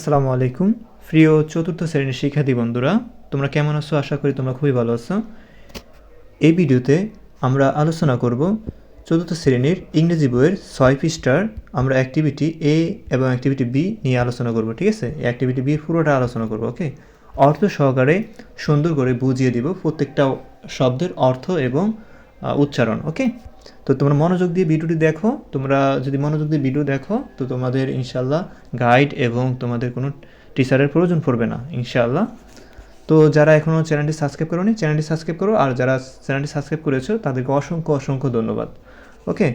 আসসালামু আলাইকুম প্রিয় চতুর্থ শ্রেণীর শিক্ষার্থী বন্ধুরা, তোমরা কেমন আছো? আশা করি তোমরা খুবই ভালো আছো। এই ভিডিওতে আমরা আলোচনা করব চতুর্থ শ্রেণীর ইংরেজি বইয়ের 6 পৃষ্ঠার আমরা অ্যাক্টিভিটি এ এবং অ্যাক্টিভিটি বি নিয়ে আলোচনা করব। ঠিক আছে, এই অ্যাক্টিভিটি বি পুরোটা আলোচনা করব। ওকে, অর্থ সহকারে সুন্দর করে বুঝিয়ে দিব প্রত্যেকটা শব্দের অর্থ এবং উচ্চারণ। ওকে, তো তোমরা মনোযোগ দিয়ে ভিডিওটি দেখো। তোমরা যদি মনোযোগ দিয়ে ভিডিও দেখো তো তোমাদের ইনশাল্লাহ গাইড এবং তোমাদের কোনো টিচারের প্রয়োজন পড়বে না ইনশাআল্লাহ। তো যারা এখনও চ্যানেলটি সাবস্ক্রাইব করোনি, চ্যানেলটি সাবস্ক্রাইব করো, আর যারা চ্যানেলটি সাবস্ক্রাইব করেছো তাদেরকে অসংখ্য অসংখ্য ধন্যবাদ। ওকে,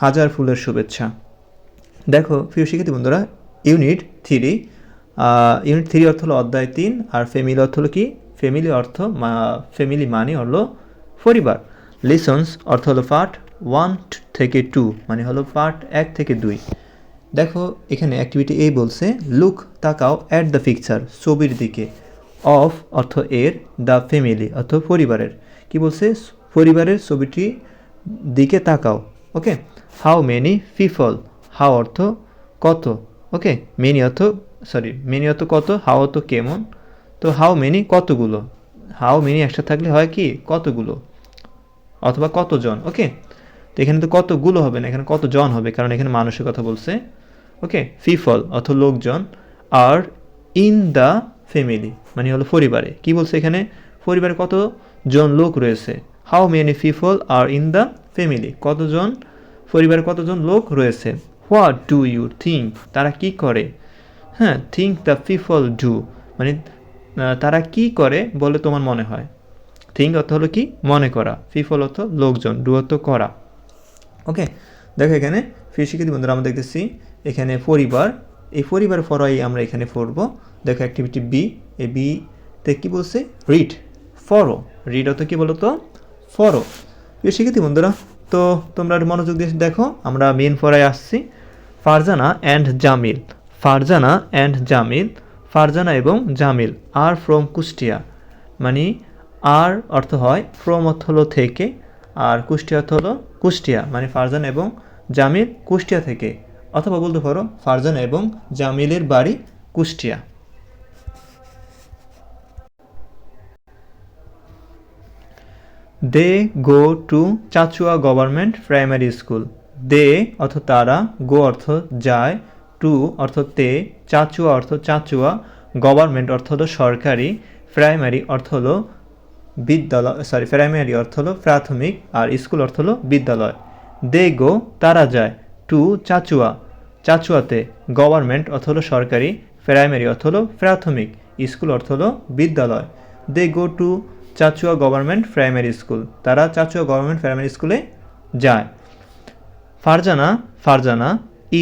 হাজার ফুলের শুভেচ্ছা। দেখো প্রিয় শিক্ষার্থী বন্ধুরা, ইউনিট 3 অর্থ হলো অধ্যায় 3, আর ফ্যামিলি অর্থ হলো কি? ফ্যামিলি মানে হলো পরিবার। লিসন্স অর্থ হলো পার্ট 1 থেকে 2, মানে হলো পার্ট 1 থেকে 2। দেখো এখানে অ্যাক্টিভিটি এ বলছে লুক, তাকাও, অ্যাট দ্য পিকচার, ছবির দিকে। অফ অর্থ এর, দ্য ফ্যামিলি অর্থ পরিবারের। কি বলছে? পরিবারের ছবিটি দিকে তাকাও। ওকে, হাউ মেনি পিপল, হাউ অর্থ কত। ওকে, মেনি অর্থ কত, হাউ অর্থ কেমন। তো হাউ মেনি কতগুলো, হাউ মেনি একসাথে থাকলে হয় কি কতগুলো অথবা কতজন। ওকে, তো এখানে তো কতগুলো হবে না, এখানে কতজন হবে, কারণ এখানে মানুষের কথা বলছে। ওকে, পিপল অর্থ লোকজন, আর ইন দ্য ফ্যামিলি মানে হলো পরিবারে। কি বলছে এখানে? পরিবারে কতজন লোক রয়েছে। How many people are in the family, কতজন পরিবারে কতজন লোক রয়েছে। হোয়াট ডু ইউ থিঙ্ক, তারা কি করে। হ্যাঁ, থিঙ্ক দ্য পিপল ডু মানে তারা কি করে বলে তোমার মনে হয়। থিঙ্ক অর্থ হলো কি মনে করা, পিপল অর্থ লোকজন, ডু অর্থ করা। ওকে, দেখো এখানে প্রিয় শিক্ষার্থী বন্ধুরা আমরা দেখতেছি এখানে পরিবার, এই পরিবার ফরাই আমরা এখানে পড়ব। দেখো অ্যাক্টিভিটি বি, এই বিতে কী বলছে? রিড, ফরো। রিড অর্থ কী বলো তো? ফরো। প্রিয় শিক্ষার্থী বন্ধুরা, তো তোমরা মনোযোগ দিয়ে দেখো, আমরা মেন ফরাই আসছি। ফারজানা অ্যান্ড জামিল, ফারজানা অ্যান্ড জামিল, ফারজানা এবং জামিল আর ফ্রম কুষ্টিয়া, মানে আর অর্থ হয় ফ্রম অর্থ হলো থেকে, আর কুষ্টিয়া অর্থ হলো কুষ্টিয়া, মানে ফারজানা এবং জামিল কুষ্টিয়া থেকে, অথবা বলতে পারো ফারজানা এবং জামিলের বাড়ি Kushtia. They go to Chachua government primary school. They অর্থ তারা, গো অর্থ যায়, টু অর্থ তে, চাচুয়া অর্থ চাচুয়া, গভর্নমেন্ট অর্থ হলো সরকারি, প্রাইমারি অর্থ হলো বিদ্যালয়, প্রাইমারি অর্থ হলো প্রাথমিক, আর স্কুল অর্থ হলো বিদ্যালয়। দে গো তারা যায়, টু চাচুয়া চাচুয়াতে, গভর্নমেন্ট অর্থ হলো সরকারি, প্রাইমারি অর্থ হলো প্রাথমিক, স্কুল অর্থ হলো বিদ্যালয়। They go to Chachua government primary school, তারা চাচুয়া গভর্নমেন্ট প্রাইমারি স্কুলে যায়। ফারজানা, ফারজানা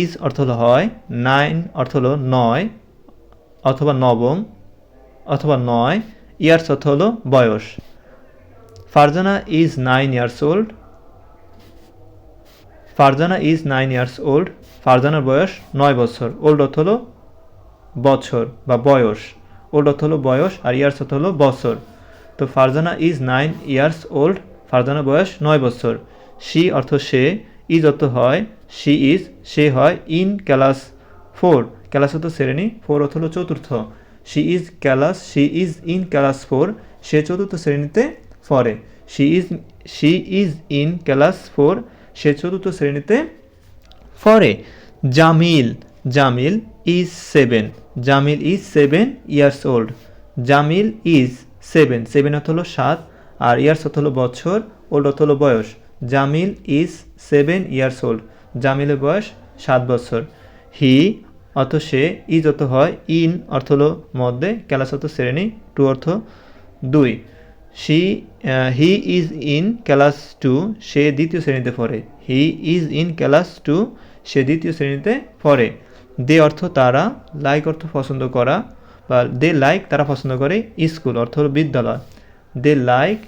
ইজ অর্থ হলো হয়, 9 অর্থ হলো 9 অথবা নবম অথবা 9, ইয়ার্স অর্থ হলো বয়স। Farzana is 9 years old, Farzana is 9 years old, ফারজানার বয়স 9 বছর। ওল্ড অর্থ হলো বছর বা বয়স, ওল্ড অর্থ হলো বয়স, আর ইয়ার্স অর্থ হলো বছর। তো ফারজানা ইজ 9 years old, ফারজানার বয়স 9 বছর। শি অর্থ সে, ইজ অর্থ হয়, শি ইজ সে হয়, ইন ক্লাস 4, ক্লাস অর্থ শ্রেণী, 4 অর্থ হলো চতুর্থ। শি ইজ ইন ক্লাস 4, সে চতুর্থ শ্রেণীতে পড়ে। শি ইজ ইন ক্লাস 4, সে চতুর্থ শ্রেণীতে পড়ে। Jamil, Jamil is 7, Jamil is 7 years old, Jamil is 7 অর্থ হলো 7, আর ইয়ার্স অর্থ হলো বছর, ওল্ড অর্থ হলো বয়স। জামিল ইজ 7 years old, জামিলের বয়স 7 বছর। হি অর্থ সে, ইজ অর্থ হয়, ইন অর্থ হলো মধ্যে, ক্লাস অর্থ শ্রেণী, 2 অর্থ 2। হি ইজ ইন ক্লাস 2, সে দ্বিতীয় শ্রেণীতে পড়ে। হি ইজ ইন ক্লাস 2, সে দ্বিতীয় শ্রেণীতে পড়ে। দে অর্থ তারা, লাইক অর্থ পছন্দ করা, বা দে লাইক তারা পছন্দ করে, স্কুল অর্থ হলো বিদ্যালয়। দে লাইক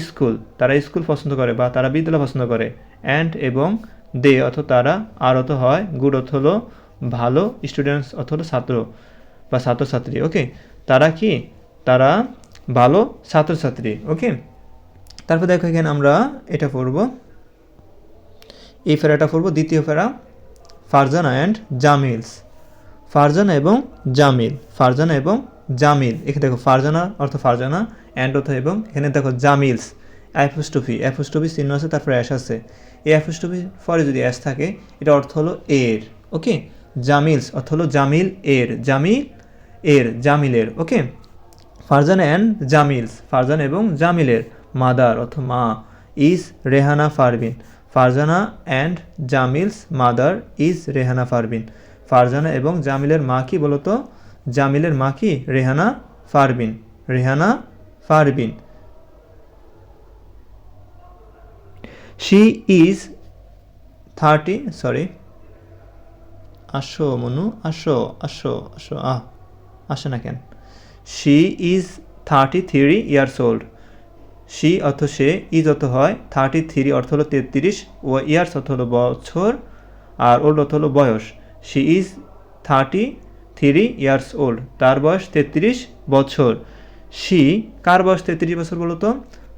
স্কুল, তারা স্কুল পছন্দ করে বা তারা বিদ্যালয় পছন্দ করে। অ্যান্ড এবং দে অর্থ তারা, আর অর্থ হয়, গুড অর্থ হলো ভালো, স্টুডেন্টস অর্থ হলো ছাত্র বা ছাত্রছাত্রী। ওকে, তারা কি? তারা ভালো ছাত্রছাত্রী। ওকে, তারপর দেখো এখানে আমরা এটা পড়ব, এই ফেরাটা পড়ব, দ্বিতীয় ফেরা ফারজানা অ্যান্ড জামিলস। ফারজানা এবং জামিল, ফারজানা এবং জামিল। এখানে দেখো ফারজানা অর্থ ফারজানা, অ্যান্ড অর্থ এবং, এখানে দেখো জামিলস, অ্যাপোস্ট্রফি চিহ্ন আছে, তারপরে অ্যাশ আছে। এই অ্যাপোস্ট্রফি পরে যদি অ্যাশ থাকে এটা অর্থ হলো এর। ওকে, জামিলস অর্থ হলো জামিল এর, জামিলের। ওকে, ফারজানা অ্যান্ড জামিলস, ফারজানা এবং জামিলের মাদার অর্থ মা is Rehana Farbin, Farzana and Jamil's mother is Rehana Farbin. Farzana এবং জামিলের মা কি বলতো? জামিলের মা কি? Rehana Farbin, Rehana Farbin. She is 30, sorry, আসো মনু, আসো আসো আসো, আসে না কেন? She is 33 years old. She অর্থ সে, ইজ অর্থ হয়, 33 অর্থ হলো 33, ও ইয়ার্স অর্থ হলো বছর, আর ওল্ড অর্থ হলো বয়স। শি ইজ 33 ইয়ার্স ওল্ড, তার বয়স 33 বছর। শি কার বয়স 33 বছর বলো তো?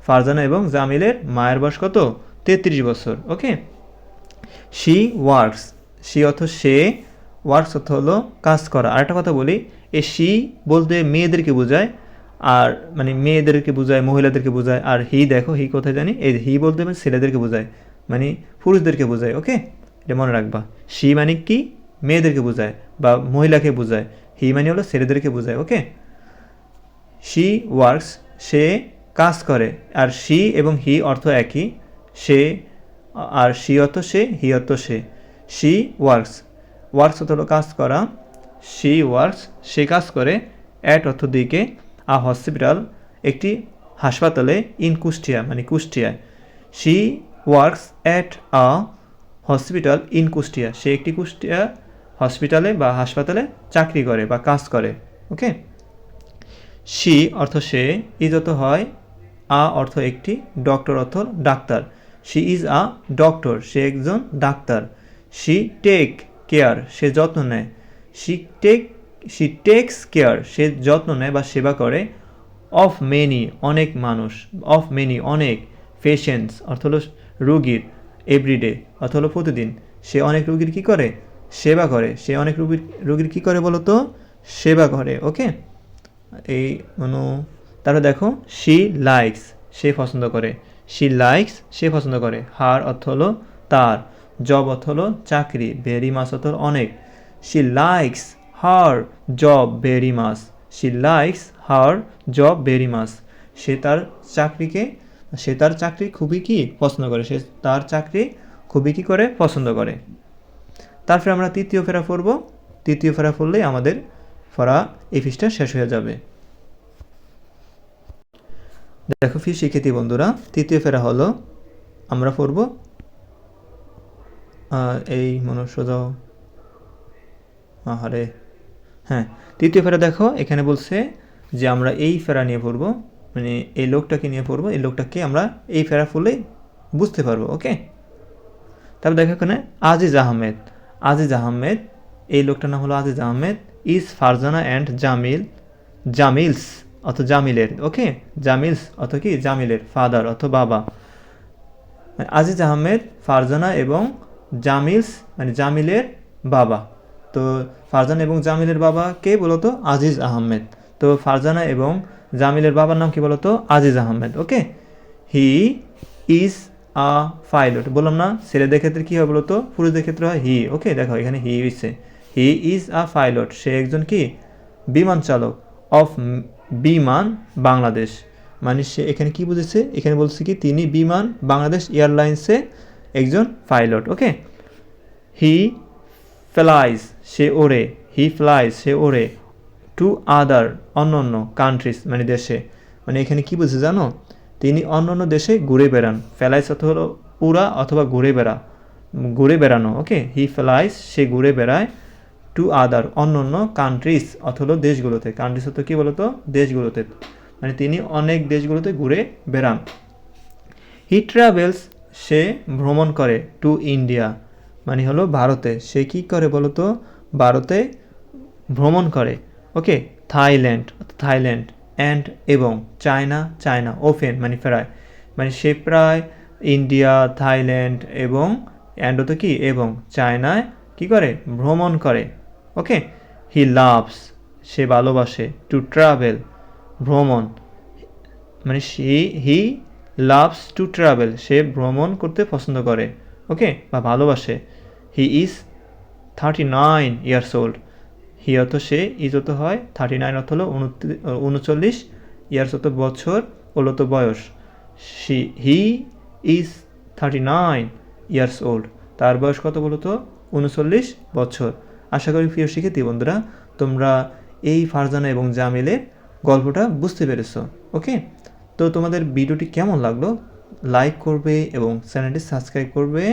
ফারজানা এবং জামিলের মায়ের বয়স কত? 33 বছর। ওকে, শি ওয়ার্কস, শি অর্থ সে, ওয়ার্কস অর্থ হলো কাজ করা। আরেকটা কথা বলি, এই শি বলতে মেয়েদেরকে বোঝায়, আর মানে মেয়েদেরকে বোঝায়, মহিলাদেরকে বোঝায়। আর হি দেখো, হি কোথায় জানি, এই হি বলতে মানে ছেলেদেরকে বোঝায়, মানে পুরুষদেরকে বোঝায়। ওকে, এটা মনে রাখবা। শি মানে কি? মেয়েদেরকে বোঝায় বা মহিলাকে বোঝায়। হি মানে হলো ছেলেদেরকে বোঝায়। ওকে, শি ওয়ার্কস, সে কাজ করে। আর শি এবং হি অর্থ একই, সে আর শি অর্থ সে, হি অর্থ সে। শি ওয়ার্কস, ওয়ার্কস অর্থ হলো কাজ করা। শি ওয়ার্কস, সে কাজ করে। অ্যাট অর্থ দিকে, আ হসপিটাল, একটি হাসপাতালে, ইন কুষ্টিয়া মানে কুষ্টিয়ায়। She works at a hospital in Kushtia, সে একটি কুষ্টিয়া হসপিটালে বা হাসপাতালে চাকরি করে বা কাজ করে। ওকে, শি অর্থ সে, ইজ অর্থ হয়, আ অর্থ একটি, ডক্টর অর্থ ডাক্তার। শি ইজ আ ডক্টর, সে একজন ডাক্তার। শি টেক কেয়ার, সে যত্ন নেয়। শি টেকস কেয়ার, সে যত্ন নেয় বা সেবা করে। অফ মেনি, অনেক মানুষ, অফ মেনি অনেক। পেশেন্টস অর্থ হলো রুগীর। এভরিডে অর্থ হলো প্রতিদিন। সে অনেক রুগীর কী করে? সেবা করে। সে অনেক রুগীর কী করে বলো তো? সেবা করে। ওকে, এই তারপরে দেখো, শি লাইকস, সে পছন্দ করে। শি লাইকস, সে পছন্দ করে। হার অর্থ হলো তার। জব অর্থ হলো চাকরি। ভেরি মাস অর্থ হলো অনেক। She likes her job very much, she likes her job very much. সে তার চাকরি খুবই কি পছন্দ করে, সে তার চাকরি খুবই কি করে পছন্দ করে। তারপরে আমরা তৃতীয় ফেরা পড়ব। তৃতীয় ফেরা পড়লেই আমাদের পড়া এই পৃষ্ঠা শেষ হয়ে যাবে। দেখো ফির শিক্ষার্থী বন্ধুরা, তৃতীয় ফেরা হলো আমরা পড়ব এই সোজা, আহারে, হ্যাঁ, তৃতীয় ফেরা দেখো এখানে বলছে যে আমরা এই ফেরা নিয়ে পড়ব, মানে এই লোকটাকে নিয়ে পড়ব। এই লোকটাকে আমরা এই ফেরা পড়লেই বুঝতে পারবো। ওকে, তারপর দেখো এখানে আজিজ আহমেদ। আজিজ আহমেদ, এই লোকটার নাম হলো আজিজ আহমেদ। ইজ ফারজানা অ্যান্ড জামিলস অর্থ জামিলের। ওকে, জামিলস অর্থ কি? জামিলের ফাদার অর্থ বাবা। আজিজ আহমেদ ফারজানা এবং জামিলস মানে জামিলের বাবা। তো ফারজানা এবং জামিলের বাবা কে বলতো? আজিজ আহমেদ। তো ফারজানা এবং জামিলের বাবার নাম কি বলতো? আজিজ আহমেদ। ওকে, হি ইজ আ পাইলট। বললাম না ছেলেদের ক্ষেত্রে কী হয় বলতো? পুরুষদের ক্ষেত্রে হয় হি। ওকে, দেখো এখানে হি হচ্ছে, হি ইজ আ পাইলট, সে একজন কি? বিমান চালক। অফ বিমান বাংলাদেশ, মানে সে এখানে কি বুঝেছে? এখানে বলছে কি তিনি বিমান বাংলাদেশ এয়ারলাইন্সে একজন পাইলট। ওকে, হি ফ্লাইজ, সে ওড়ে। হি ফ্লাইজ, সে ওড়ে। টু আদার, অন্য কান্ট্রিজ মানে দেশে। মানে এখানে কি বুঝে জানো? তিনি অন্য দেশে ঘুরে বেড়ান। ফ্লাইজ অর্থ হলো উড়া অথবা ঘুরে বেড়ানো। ওকে, হি ফ্লাইজ, সে ঘুরে বেড়ায়। টু আদার, অন্য কান্ট্রিজ অর্থ হলো দেশগুলোতে। কান্ট্রিজ অর্থ কী বলতো? দেশগুলোতে, মানে তিনি অনেক দেশগুলোতে ঘুরে বেড়ান। হি ট্রাভেলস, সে ভ্রমণ করে। টু ইন্ডিয়া, মানে হলো ভারতে। সে কী করে বলতো? ভারতে ভ্রমণ করে। ওকে, থাইল্যান্ড, অ্যান্ড এবং চায়না ওপেন মানে প্রায়, মানে সে প্রায় ইন্ডিয়া, থাইল্যান্ড এবং অ্যান্ড তো কি এবং চায়নায় কী করে? ভ্রমণ করে। ওকে, হি লাভস সে ভালোবাসে, টু ট্রাভেল ভ্রমণ, মানে হি লাভস টু ট্রাভেল সে ভ্রমণ করতে পছন্দ করে, ওকে, বা ভালোবাসে। হি ইজ 39 ইয়ার্স ওল্ড, হি অর্থ সে, ইজ অর্থ হয়, 39 অর্থ হলো 39, ইয়ার্স অর্থ বছর, ওল অর্থ বয়স। হি ইজ 39 ইয়ার্স ওল্ড, তার বয়স কত বলো তো? 39 বছর। আশা করি প্রিয় শিক্ষার্থী বন্ধুরা তোমরা এই ফারজানা এবং জামিলের গল্পটা বুঝতে পেরেছো, ওকে। তো তোমাদের ভিডিওটি কেমন লাগলো লাইক করবে এবং চ্যানেলটি সাবস্ক্রাইব করবে।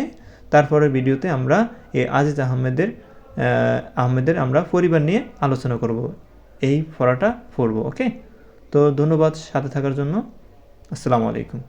তারপরে ভিডিওতে আমরা এই আজিজ আহমেদের আমরা পরিবার নিয়ে আলোচনা করব, এই পড়াটা পড়ব, ওকে। তো ধন্যবাদ সাথে থাকার জন্য। আসসালামু আলাইকুম।